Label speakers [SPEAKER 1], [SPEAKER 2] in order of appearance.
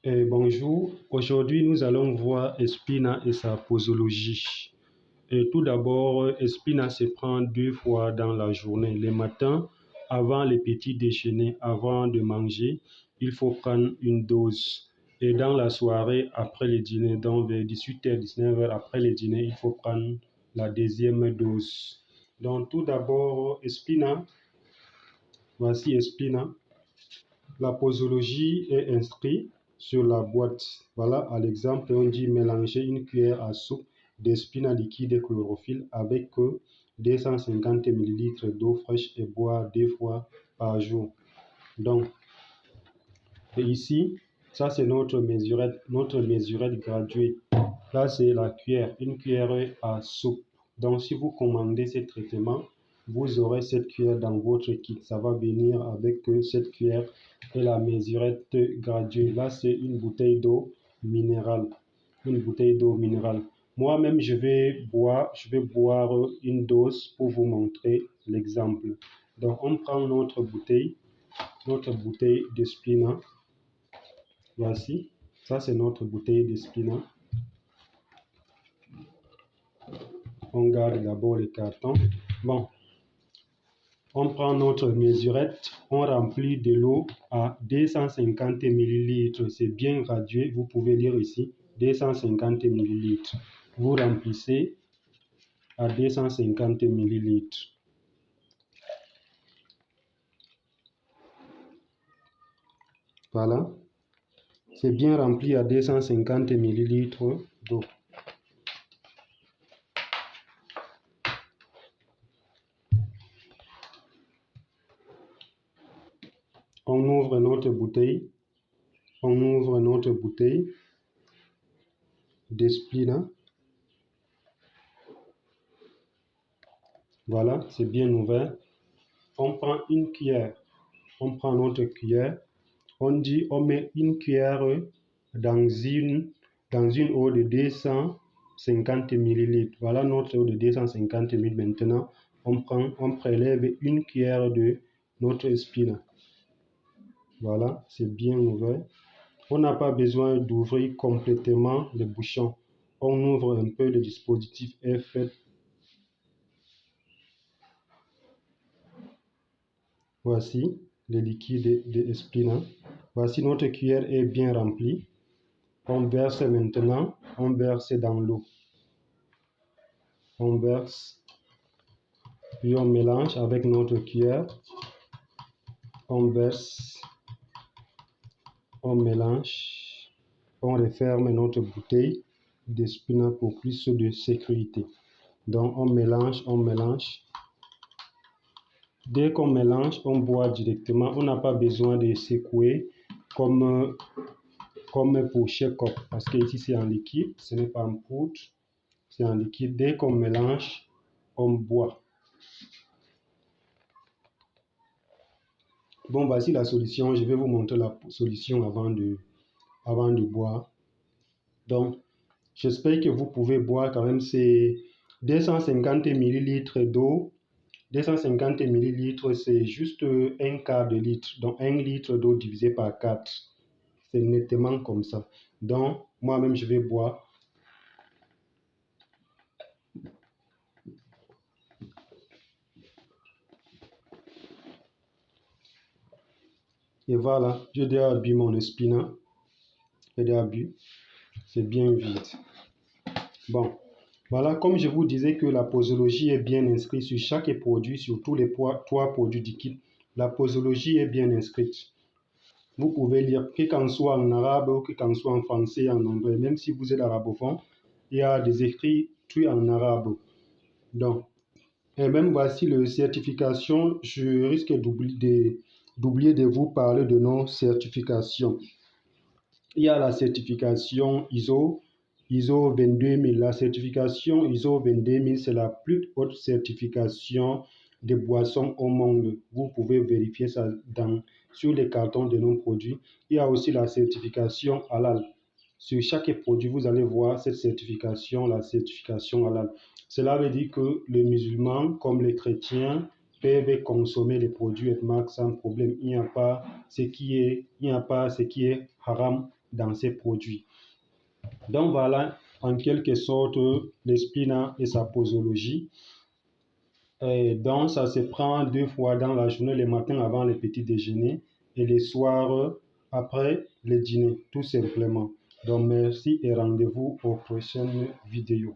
[SPEAKER 1] Bonjour, aujourd'hui nous allons voir Espina et sa posologie. Tout d'abord, Espina se prend 2 fois dans la journée. Le matin, avant le petit déjeuner, avant de manger, il faut prendre une dose. Et dans la soirée, après le dîner, donc vers 18h, 19h, après le dîner, il faut prendre la deuxième dose. Donc tout d'abord, Espina, voici Espina. La posologie est inscrite sur la boîte. Voilà, à l'exemple, on dit mélanger une cuillère à soupe d'espina liquide chlorophylle avec 250 ml d'eau fraîche et boire 2 fois par jour. Donc, et ici, ça c'est notre mesurette graduée. Là, c'est la cuillère, une cuillère à soupe. Donc, si vous commandez ce traitement, vous aurez cette cuillère dans votre kit. Ça va venir avec cette cuillère et la mesurette graduée. Là, c'est une bouteille d'eau minérale. Une bouteille d'eau minérale. Moi-même, je vais boire une dose pour vous montrer l'exemple. Donc, on prend notre bouteille d'Espina. Voici, ça c'est notre bouteille d'Espina. On garde d'abord le carton. Bon, on prend notre mesurette, on remplit de l'eau à 250 ml. C'est bien gradué, vous pouvez lire ici, 250 ml. Vous remplissez à 250 ml. Voilà, c'est bien rempli à 250 ml d'eau. On ouvre notre bouteille d'Espina. Voilà, c'est bien ouvert. On prend une cuillère, on prend notre cuillère, on met une cuillère dans une eau de 250 ml. Voilà notre eau de 250 ml. Maintenant, on prélève une cuillère de notre Espina. Voilà, c'est bien ouvert. On n'a pas besoin d'ouvrir complètement le bouchon. On ouvre un peu, le dispositif est fait. Voici le liquide de Espina. Voici notre cuillère est bien remplie. On verse maintenant, dans l'eau. On verse, puis on mélange avec notre cuillère. On verse, on mélange, on referme notre bouteille d'Espina pour plus de sécurité. Donc on mélange. Dès qu'on mélange, on boit directement. On n'a pas besoin de secouer comme pour chaque cup, parce que ici c'est en liquide, ce n'est pas en poudre, c'est en liquide. Dès qu'on mélange, on boit. Bon, voici la solution. Je vais vous montrer la solution avant de boire. Donc, j'espère que vous pouvez boire quand même. C'est 250 ml d'eau. 250 ml, c'est juste un quart de litre. Donc, 1 litre d'eau divisé par 4. C'est nettement comme ça. Donc, moi-même, je vais boire. Et voilà, j'ai déjà bu mon Espina. C'est bien vide. Bon, voilà, comme je vous disais que la posologie est bien inscrite sur chaque produit, sur tous les 3 produits du kit. La posologie est bien inscrite. Vous pouvez lire, que qu'en soit en arabe ou que qu'en soit en français, en anglais, même si vous êtes arabophone, il y a des écrits en arabe. Donc, et même voici le certification. Je risque d'oublier de vous parler de nos certifications. Il y a la certification ISO 22000. La certification ISO 22000, c'est la plus haute certification de boissons au monde. Vous pouvez vérifier ça sur les cartons de nos produits. Il y a aussi la certification halal. Sur chaque produit, vous allez voir cette certification, la certification halal. Cela veut dire que les musulmans, comme les chrétiens, peuvent consommer les produits ETMAC sans problème. Il n'y a pas ce qui est haram dans ces produits. Donc voilà en quelque sorte l'espina et sa posologie. Et donc ça se prend 2 fois dans la journée, le matin avant le petit déjeuner et le soir après le dîner, tout simplement. Donc merci et rendez-vous aux prochaines vidéos.